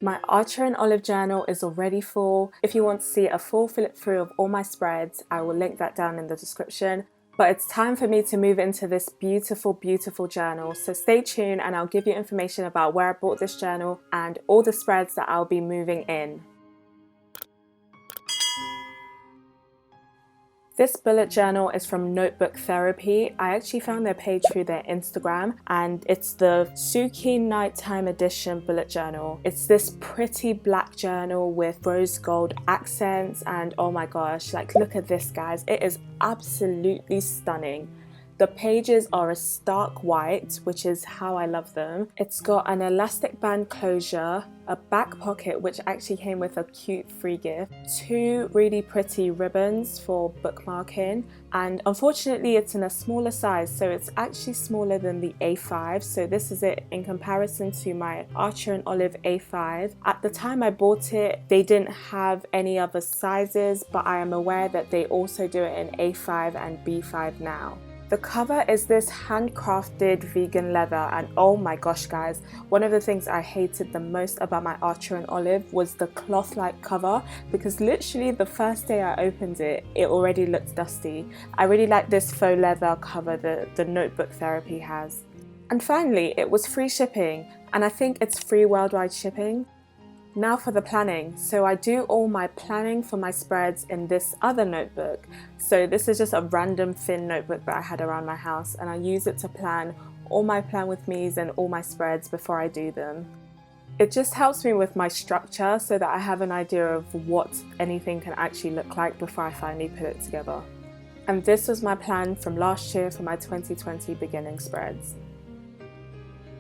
My Archer and Olive journal is already full. If you want to see a full flip through of all my spreads, I will link that down in the description. But it's time for me to move into this beautiful, beautiful journal. So stay tuned and I'll give you information about where I bought this journal and all the spreads that I'll be moving in. This bullet journal is from Notebook Therapy. I actually found their page through their Instagram and it's the Tsuki Nighttime Edition bullet journal. It's this pretty black journal with rose gold accents and oh my gosh, like look at this guys, it is absolutely stunning. The pages are a stark white, which is how I love them. It's got an elastic band closure, a back pocket which actually came with a cute free gift, two really pretty ribbons for bookmarking, and unfortunately it's in a smaller size, so it's actually smaller than the A5, so this is it in comparison to my Archer and Olive A5. At the time I bought it, they didn't have any other sizes, but I am aware that they also do it in A5 and B5 now. The cover is this handcrafted vegan leather and oh my gosh guys, one of the things I hated the most about my Archer and Olive was the cloth-like cover, because literally the first day I opened it, it already looked dusty. I really like this faux leather cover that the Notebook Therapy has. And finally, it was free shipping, and I think it's free worldwide shipping. Now for the planning. So I do all my planning for my spreads in this other notebook. So this is just a random thin notebook that I had around my house, and I use it to plan all my plan with me's and all my spreads before I do them. It just helps me with my structure so that I have an idea of what anything can actually look like before I finally put it together. And this was my plan from last year for my 2020 beginning spreads.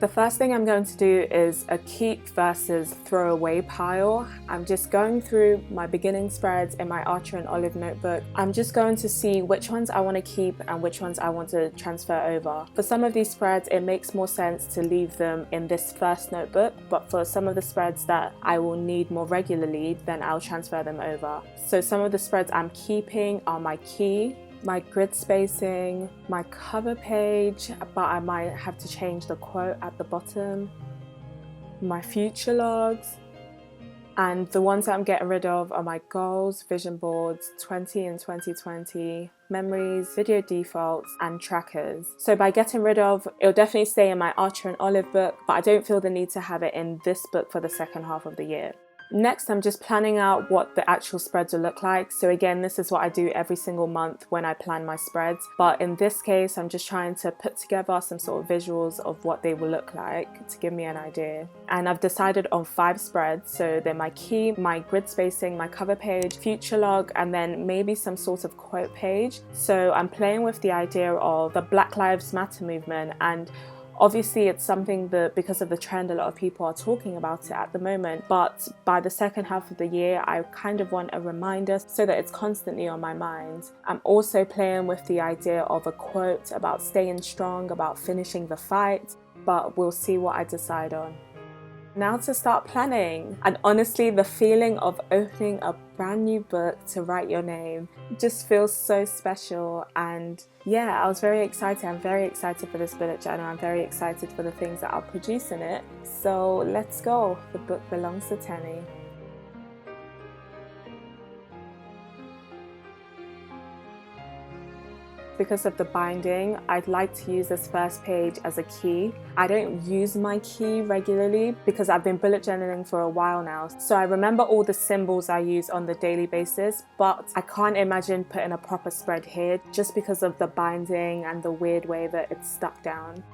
The first thing I'm going to do is a keep versus throw away pile. I'm just going through my beginning spreads in my Archer and Olive notebook. I'm just going to see which ones I want to keep and which ones I want to transfer over. For some of these spreads, it makes more sense to leave them in this first notebook, but for some of the spreads that I will need more regularly, then I'll transfer them over. So some of the spreads I'm keeping are my key, my grid spacing, my cover page, but I might have to change the quote at the bottom, my future logs, and the ones that I'm getting rid of are my goals, vision boards, 20 and 2020, memories, video defaults, and trackers. So by getting rid of, it'll definitely stay in my Archer and Olive book, but I don't feel the need to have it in this book for the second half of the year. Next, I'm just planning out what the actual spreads will look like. So again, this is what I do every single month when I plan my spreads. But in this case, I'm just trying to put together some sort of visuals of what they will look like to give me an idea. And I've decided on 5 spreads. So they're my key, my grid spacing, my cover page, future log, and then maybe some sort of quote page. So I'm playing with the idea of the Black Lives Matter movement, and obviously it's something that because of the trend a lot of people are talking about it at the moment, but by the second half of the year I kind of want a reminder so that it's constantly on my mind. I'm also playing with the idea of a quote about staying strong, about finishing the fight, but we'll see what I decide on. Now to start planning, and honestly the feeling of opening a brand new book to write your name just feels so special, and yeah, I was very excited. I'm very excited for this bullet journal. I'm very excited for the things that I'll produce in it. So let's go. The book belongs to Tenny. Because of the binding, I'd like to use this first page as a key. I don't use my key regularly because I've been bullet journaling for a while now, so I remember all the symbols I use on the daily basis, but I can't imagine putting a proper spread here just because of the binding and the weird way that it's stuck down.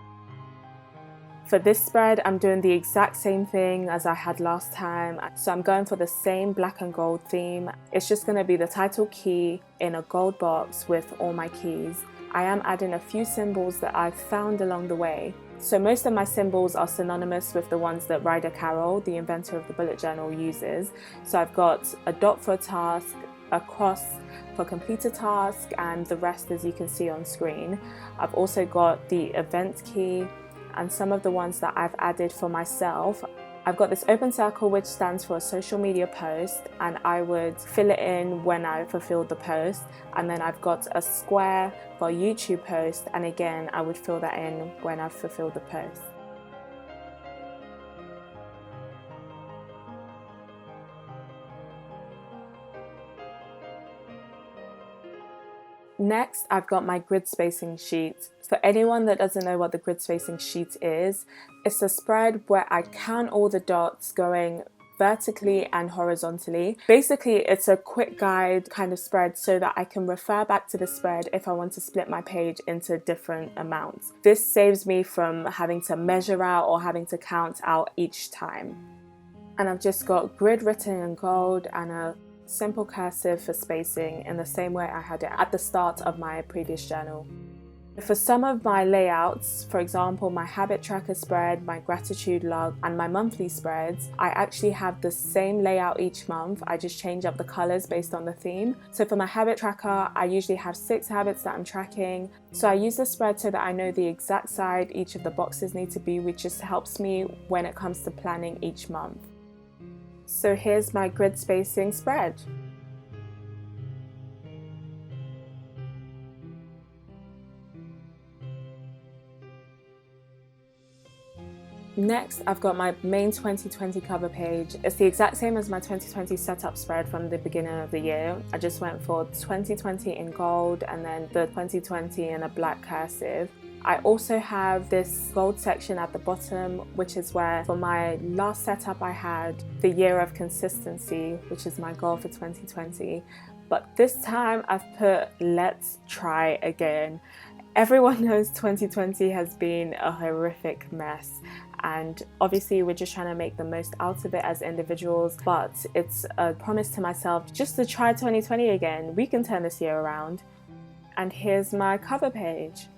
For this spread, I'm doing the exact same thing as I had last time, so I'm going for the same black and gold theme. It's just going to be the title key in a gold box with all my keys. I am adding a few symbols that I've found along the way. So most of my symbols are synonymous with the ones that Ryder Carroll, the inventor of the bullet journal, uses. So I've got a dot for a task, a cross for complete a task, and the rest as you can see on screen. I've also got the event key, and some of the ones that I've added for myself. I've got this open circle which stands for a social media post, and I would fill it in when I fulfilled the post, and then I've got a square for a YouTube post, and again I would fill that in when I've fulfilled the post. Next, I've got my grid spacing sheet. For anyone that doesn't know what the grid spacing sheet is, it's a spread where I count all the dots going vertically and horizontally. Basically, it's a quick guide kind of spread so that I can refer back to the spread if I want to split my page into different amounts. This saves me from having to measure out or having to count out each time. And I've just got grid written in gold and a simple cursive for spacing in the same way I had it at the start of my previous journal. For some of my layouts, for example my habit tracker spread, my gratitude log and my monthly spreads, I actually have the same layout each month. I just change up the colors based on the theme. So for my habit tracker, I usually have 6 habits that I'm tracking. So I use the spread so that I know the exact side each of the boxes need to be, which just helps me when it comes to planning each month. So here's my grid spacing spread. Next, I've got my main 2020 cover page. It's the exact same as my 2020 setup spread from the beginning of the year. I just went for 2020 in gold and then the 2020 in a black cursive. I also have this gold section at the bottom, which is where for my last setup I had the year of consistency, which is my goal for 2020. But this time I've put let's try again. Everyone knows 2020 has been a horrific mess, and obviously we're just trying to make the most out of it as individuals, but it's a promise to myself just to try 2020 again. We can turn this year around. And here's my cover page.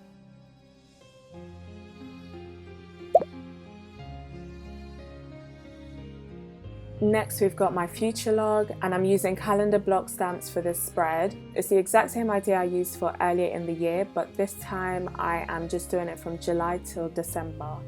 Next, we've got my future log, and I'm using calendar block stamps for this spread. It's the exact same idea I used for earlier in the year, but this time I am just doing it from July till December.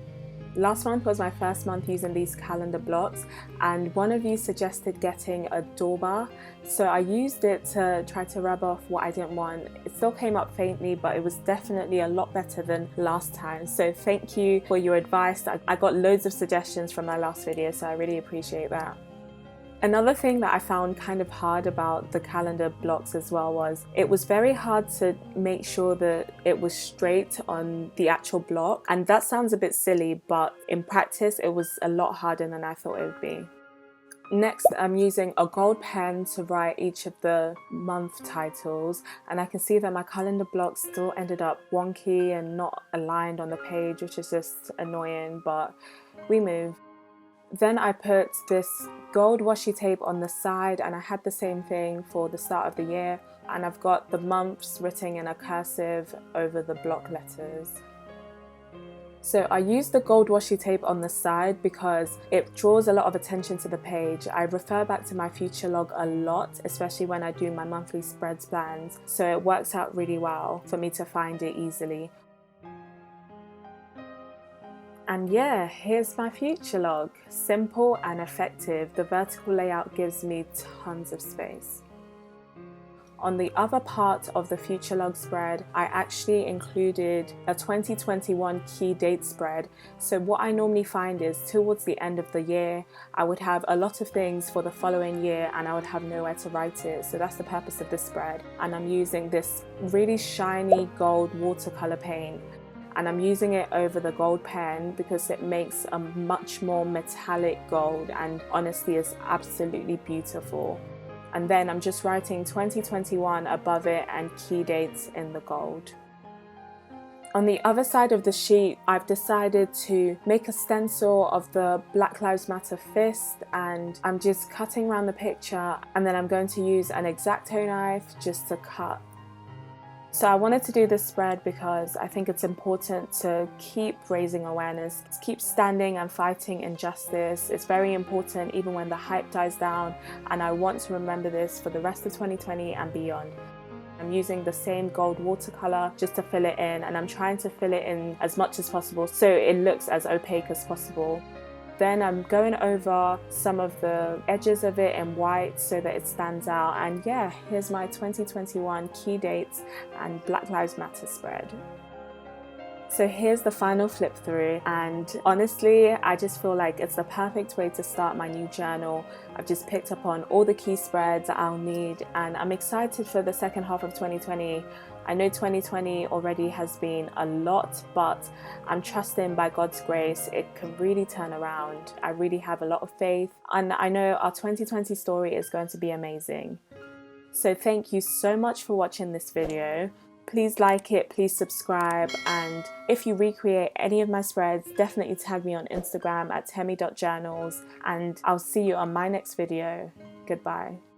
Last month was my first month using these calendar blocks, and one of you suggested getting a doorbell, so I used it to try to rub off what I didn't want. It still came up faintly, but it was definitely a lot better than last time, so thank you for your advice. I got loads of suggestions from my last video, so I really appreciate that. Another thing that I found kind of hard about the calendar blocks as well was it was very hard to make sure that it was straight on the actual block, and that sounds a bit silly, but in practice it was a lot harder than I thought it would be. Next, I'm using a gold pen to write each of the month titles, and I can see that my calendar blocks still ended up wonky and not aligned on the page, which is just annoying, but we move. Then I put this gold washi tape on the side, and I had the same thing for the start of the year, and I've got the months written in a cursive over the block letters. So I use the gold washi tape on the side because it draws a lot of attention to the page. I refer back to my future log a lot, especially when I do my monthly spreads plans, so it works out really well for me to find it easily. And yeah, here's my future log. Simple and effective. The vertical layout gives me tons of space. On the other part of the future log spread, I actually included a 2021 key date spread. So what I normally find is towards the end of the year, I would have a lot of things for the following year and I would have nowhere to write it. So that's the purpose of this spread. And I'm using this really shiny gold watercolor paint. And I'm using it over the gold pen because it makes a much more metallic gold and honestly is absolutely beautiful. And then I'm just writing 2021 above it and key dates in the gold. On the other side of the sheet, I've decided to make a stencil of the Black Lives Matter fist, and I'm just cutting around the picture, and then I'm going to use an X-Acto knife just to cut. So I wanted to do this spread because I think it's important to keep raising awareness, keep standing and fighting injustice. It's very important even when the hype dies down, and I want to remember this for the rest of 2020 and beyond. I'm using the same gold watercolor just to fill it in, and I'm trying to fill it in as much as possible so it looks as opaque as possible. Then I'm going over some of the edges of it in white so that it stands out. And yeah, here's my 2021 key dates and Black Lives Matter spread. So here's the final flip through, and honestly I just feel like it's the perfect way to start my new journal. I've just picked up on all the key spreads that I'll need, and I'm excited for the second half of 2020. I know 2020 already has been a lot, but I'm trusting by God's grace it can really turn around. I really have a lot of faith, and I know our 2020 story is going to be amazing. So thank you so much for watching this video. Please like it, please subscribe, and if you recreate any of my spreads, definitely tag me on Instagram at temi.journals, and I'll see you on my next video. Goodbye.